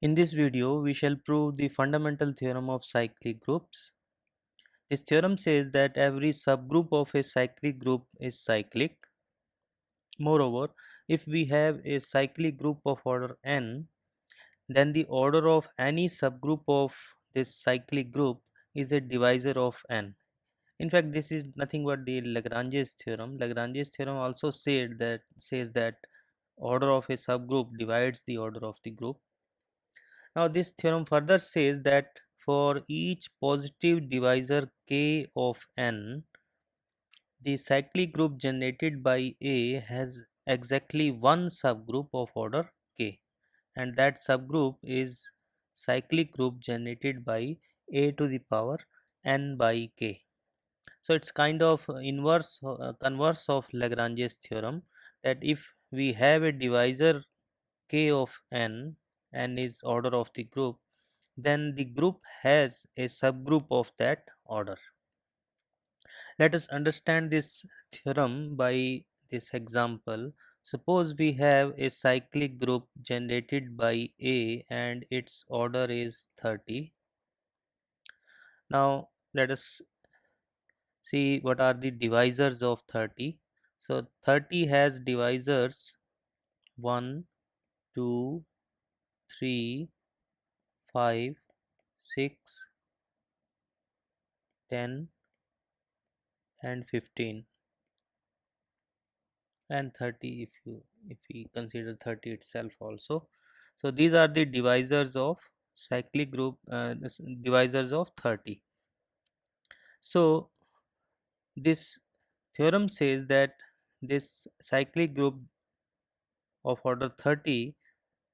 In this video, we shall prove the fundamental theorem of cyclic groups. This theorem says that every subgroup of a cyclic group is cyclic. Moreover, if we have a cyclic group of order n, then the order of any subgroup of this cyclic group is a divisor of n. In fact, this is nothing but the Lagrange's theorem. Lagrange's theorem also says that order of a subgroup divides the order of the group. Now, this theorem further says that for each positive divisor k of n, the cyclic group generated by A has exactly one subgroup of order k, and that subgroup is cyclic group generated by A to the power n by k. So it's kind of converse of Lagrange's theorem, that if we have a divisor k of n is order of the group, then the group has a subgroup of that order. Let us understand this theorem by this example. Suppose we have a cyclic group generated by A and its order is 30. Now let us see what are the divisors of 30. So 30 has divisors 1, 2, 3, 5, 6, 10 and 15 and 30 if we consider 30 itself also. So these are the divisors of cyclic group, divisors of 30. So this theorem says that this cyclic group of order 30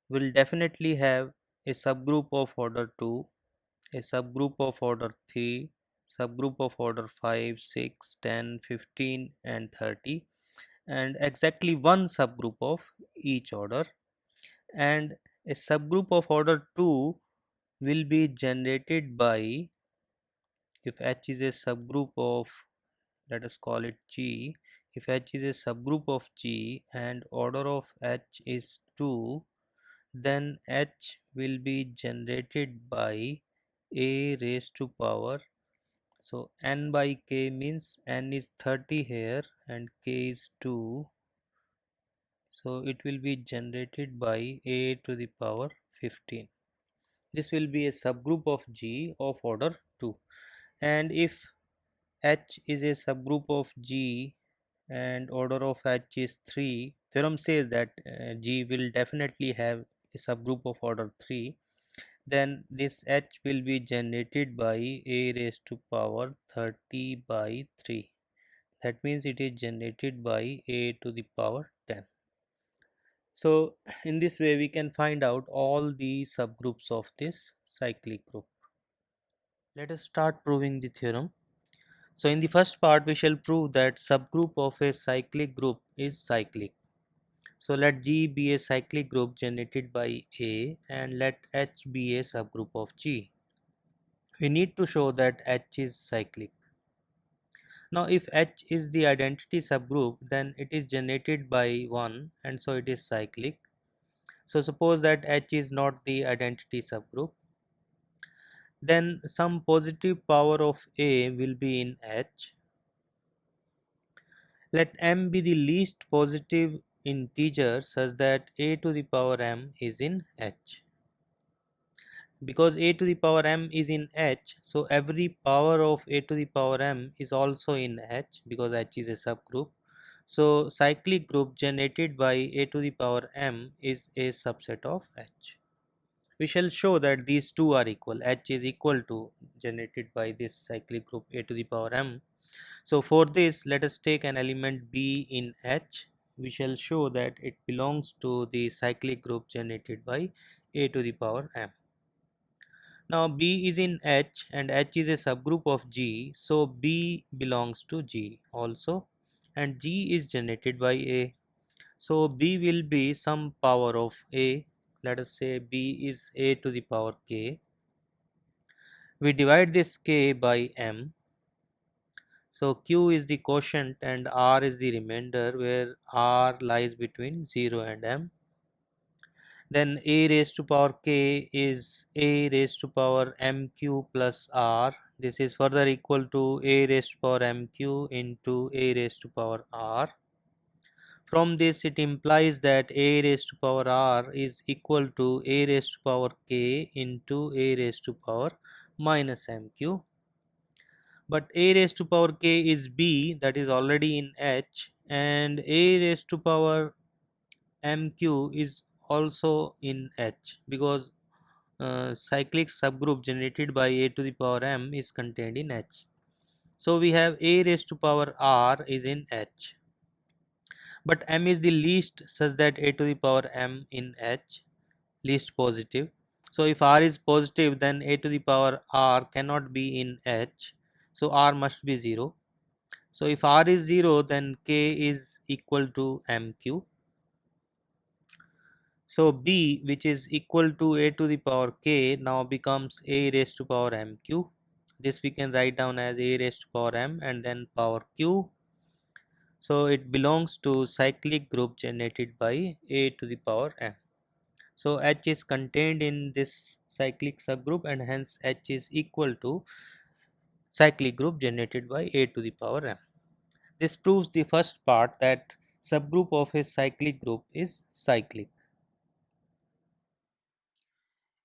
will definitely have a subgroup of order 2, a subgroup of order 3, subgroup of order 5, 6, 10, 15 and 30, and exactly one subgroup of each order, and a subgroup of order 2 will be generated by, if H is a subgroup of, let us call it G, if H is a subgroup of G and order of H is 2, then H will be generated by A raised to power, so n by k means n is 30 here and k is 2, so it will be generated by A to the power 15. This will be a subgroup of G of order 2, and if H is a subgroup of G and order of H is 3, theorem says that G will definitely have a subgroup of order 3, then this H will be generated by A raised to power 30 by 3. That means it is generated by A to the power 10. So in this way we can find out all the subgroups of this cyclic group. Let us start proving the theorem. So in the first part we shall prove that subgroup of a cyclic group is cyclic. So let G be a cyclic group generated by A and let H be a subgroup of G. We need to show that H is cyclic. Now if H is the identity subgroup, then it is generated by 1 and so it is cyclic. So suppose that H is not the identity subgroup, then some positive power of A will be in H. Let m be the least positive integer such that A to the power m is in H. Because A to the power m is in H, so every power of A to the power m is also in H because H is a subgroup. So cyclic group generated by A to the power m is a subset of H. We shall show that these two are equal. H is equal to generated by this cyclic group A to the power m. So for this, let us take an element B in H. We shall show that it belongs to the cyclic group generated by A to the power m. Now B is in H and H is a subgroup of G, so B belongs to G also, and G is generated by A. So B will be some power of A. Let us say B is A to the power k. We divide this k by m. So Q is the quotient and R is the remainder, where R lies between 0 and m. then a raised to power k is a raised to power mq plus r. This is further equal to a raised to power mq into a raised to power r. From this it implies that a raised to power r is equal to a raised to power k into a raised to power minus mq. But a raised to power k is b, that is already in H, and a raised to power mq is also in H because cyclic subgroup generated by a to the power m is contained in H. So we have a raised to power r is in H, but m is the least such that a to the power m in H, least positive. So if r is positive, then a to the power r cannot be in H, so r must be 0. So if r is 0, then k is equal to mq. So b, which is equal to a to the power k, now becomes a raised to power mq. This we can write down as a raised to power m and then power q. So it belongs to cyclic group generated by a to the power m. So H is contained in this cyclic subgroup and hence H is equal to cyclic group generated by a to the power m. This proves the first part, that subgroup of a cyclic group is cyclic.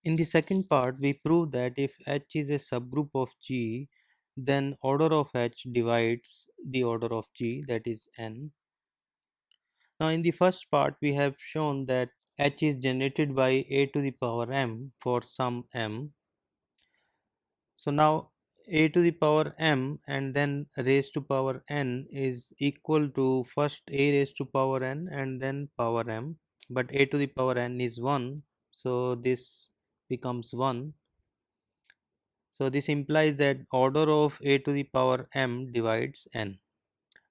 In the second part, we prove that if H is a subgroup of G, then order of H divides the order of G, that is n. Now in the first part, we have shown that H is generated by a to the power m for some m. So now a to the power m and then raised to power n is equal to first a raised to power n and then power m, but a to the power n is 1, so this becomes 1. So this implies that order of a to the power m divides n,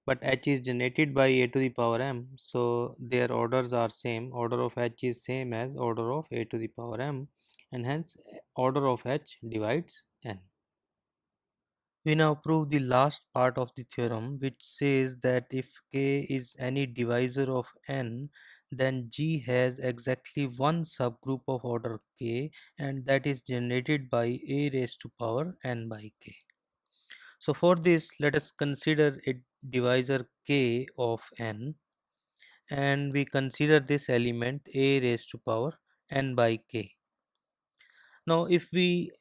but H is generated by a to the power m, so their orders are same. Order of H is same as order of a to the power m, and hence order of H divides n. We now prove the last part of the theorem, which says that if k is any divisor of n, then G has exactly one subgroup of order k, and that is generated by a raised to power n by k. So for this, let us consider a divisor k of n, and we consider this element a raised to power n by k. Now if we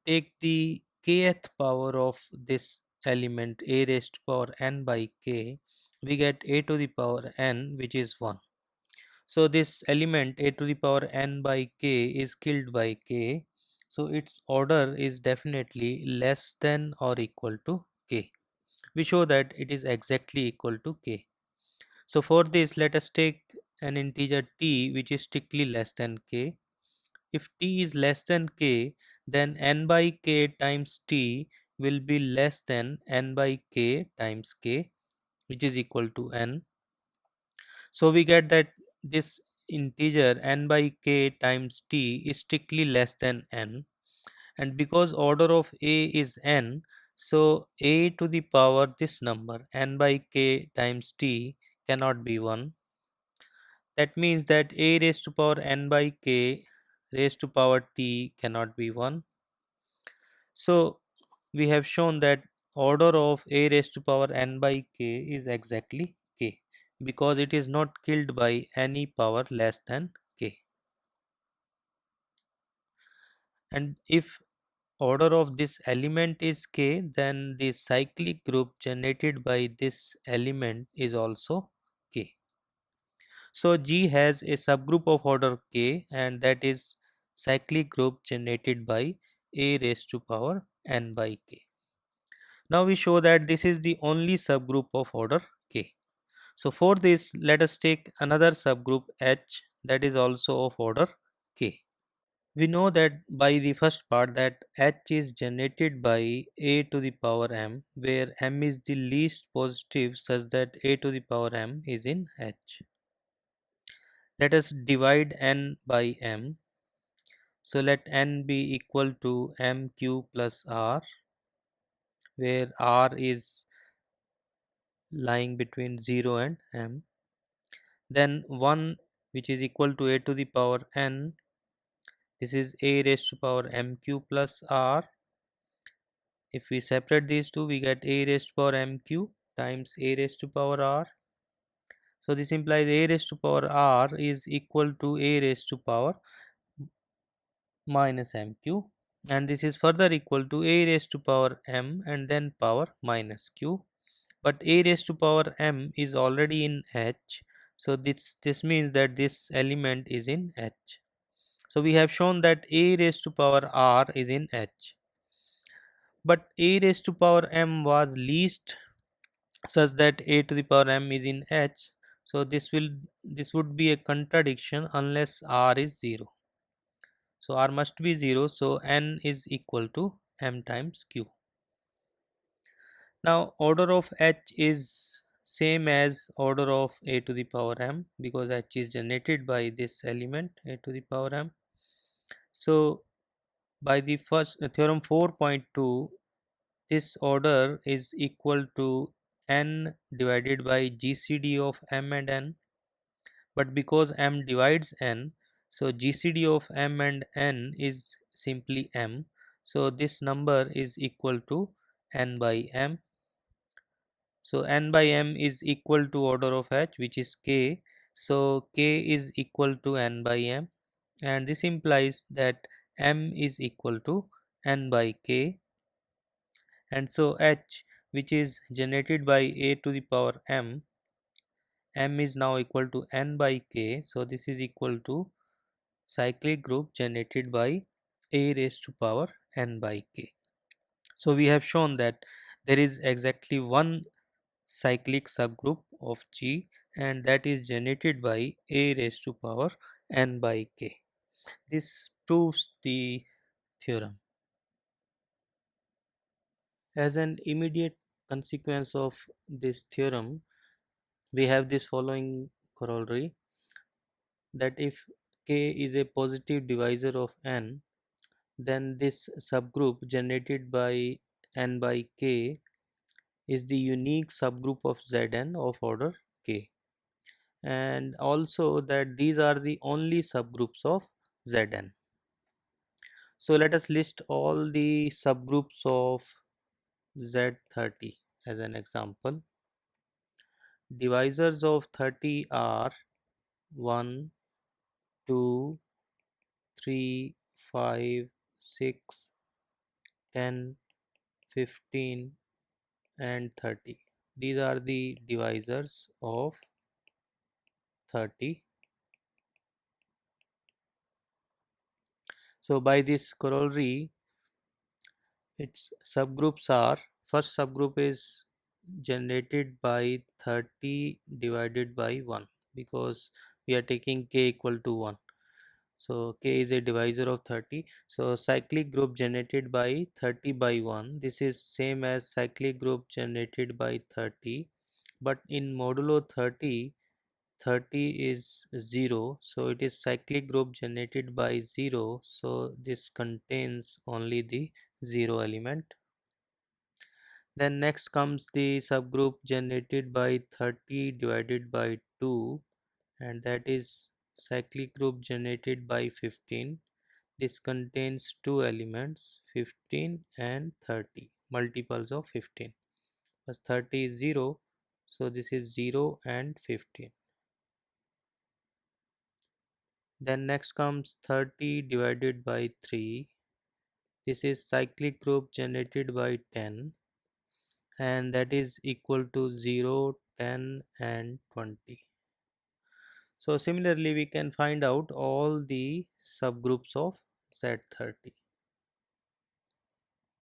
take the kth power of this element a raised to power n by k, we get a to the power n, which is 1. So this element a to the power n by k is killed by k, so its order is definitely less than or equal to k. We show that it is exactly equal to k. So for this, let us take an integer t which is strictly less than k. If t is less than k, then n by k times t will be less than n by k times k, which is equal to n. So we get that this integer n by k times t is strictly less than n, and because order of a is n, so a to the power this number n by k times t cannot be 1. That means that a raised to power n by k raised to power t cannot be 1. So we have shown that order of a raised to power n by k is exactly k, because it is not killed by any power less than k. And if order of this element is k, then the cyclic group generated by this element is also k. So G has a subgroup of order k, and that is cyclic group generated by a raised to power n by k. Now we show that this is the only subgroup of order k. So for this, let us take another subgroup H, that is also of order k. We know that by the first part that H is generated by a to the power m, where m is the least positive such that a to the power m is in H. Let us divide n by m. So let n be equal to mq plus r, where r is lying between 0 and m. Then 1 which is equal to a to the power n. This is a raised to power mq plus r. If we separate these two, we get a raised to power mq times a raised to power r. So this implies a raised to power r is equal to a raised to power minus mq, and this is further equal to a raised to power m and then power minus q. But a raised to power m is already in H, so this means that this element is in H. So we have shown that a raised to power r is in H, but a raised to power m was least such that a to the power m is in H. So this would be a contradiction unless r is 0. So r must be 0, so n is equal to m times q. Now order of H is same as order of a to the power m, because H is generated by this element a to the power m. So by the first theorem 4.2, this order is equal to n divided by GCD of m and n, but because m divides n, so GCD of m and n is simply m. So this number is equal to n by m. So n by m is equal to order of H, which is k. So k is equal to n by m, and this implies that m is equal to n by k, and so H, which is generated by a to the power m, m is now equal to n by k. So this is equal to cyclic group generated by a raised to power n by k. So we have shown that there is exactly one cyclic subgroup of G, and that is generated by a raised to power n by k. This proves the theorem. As an immediate consequence of this theorem, we have this following corollary, that if k is a positive divisor of n, then this subgroup generated by n by k is the unique subgroup of Zn of order k, and also that these are the only subgroups of Zn. So let us list all the subgroups of Z30 as an example. Divisors of 30 are 1, 2, 3, 5, 6, 10, 15 and 30. These are the divisors of 30. So by this corollary, its subgroups are, first subgroup is generated by 30 divided by 1, because we are taking k equal to 1. So k is a divisor of 30. So cyclic group generated by 30 by 1, this is same as cyclic group generated by 30, but in modulo 30, 30 is 0, so it is cyclic group generated by 0, so this contains only the 0 element. Then next comes the subgroup generated by 30 divided by 2, and that is cyclic group generated by 15. This contains two elements, 15 and 30, multiples of 15. As 30 is 0, so this is 0 and 15. Then next comes 30 divided by 3. This is cyclic group generated by 10, and that is equal to 0, 10 and 20. So similarly we can find out all the subgroups of Z30.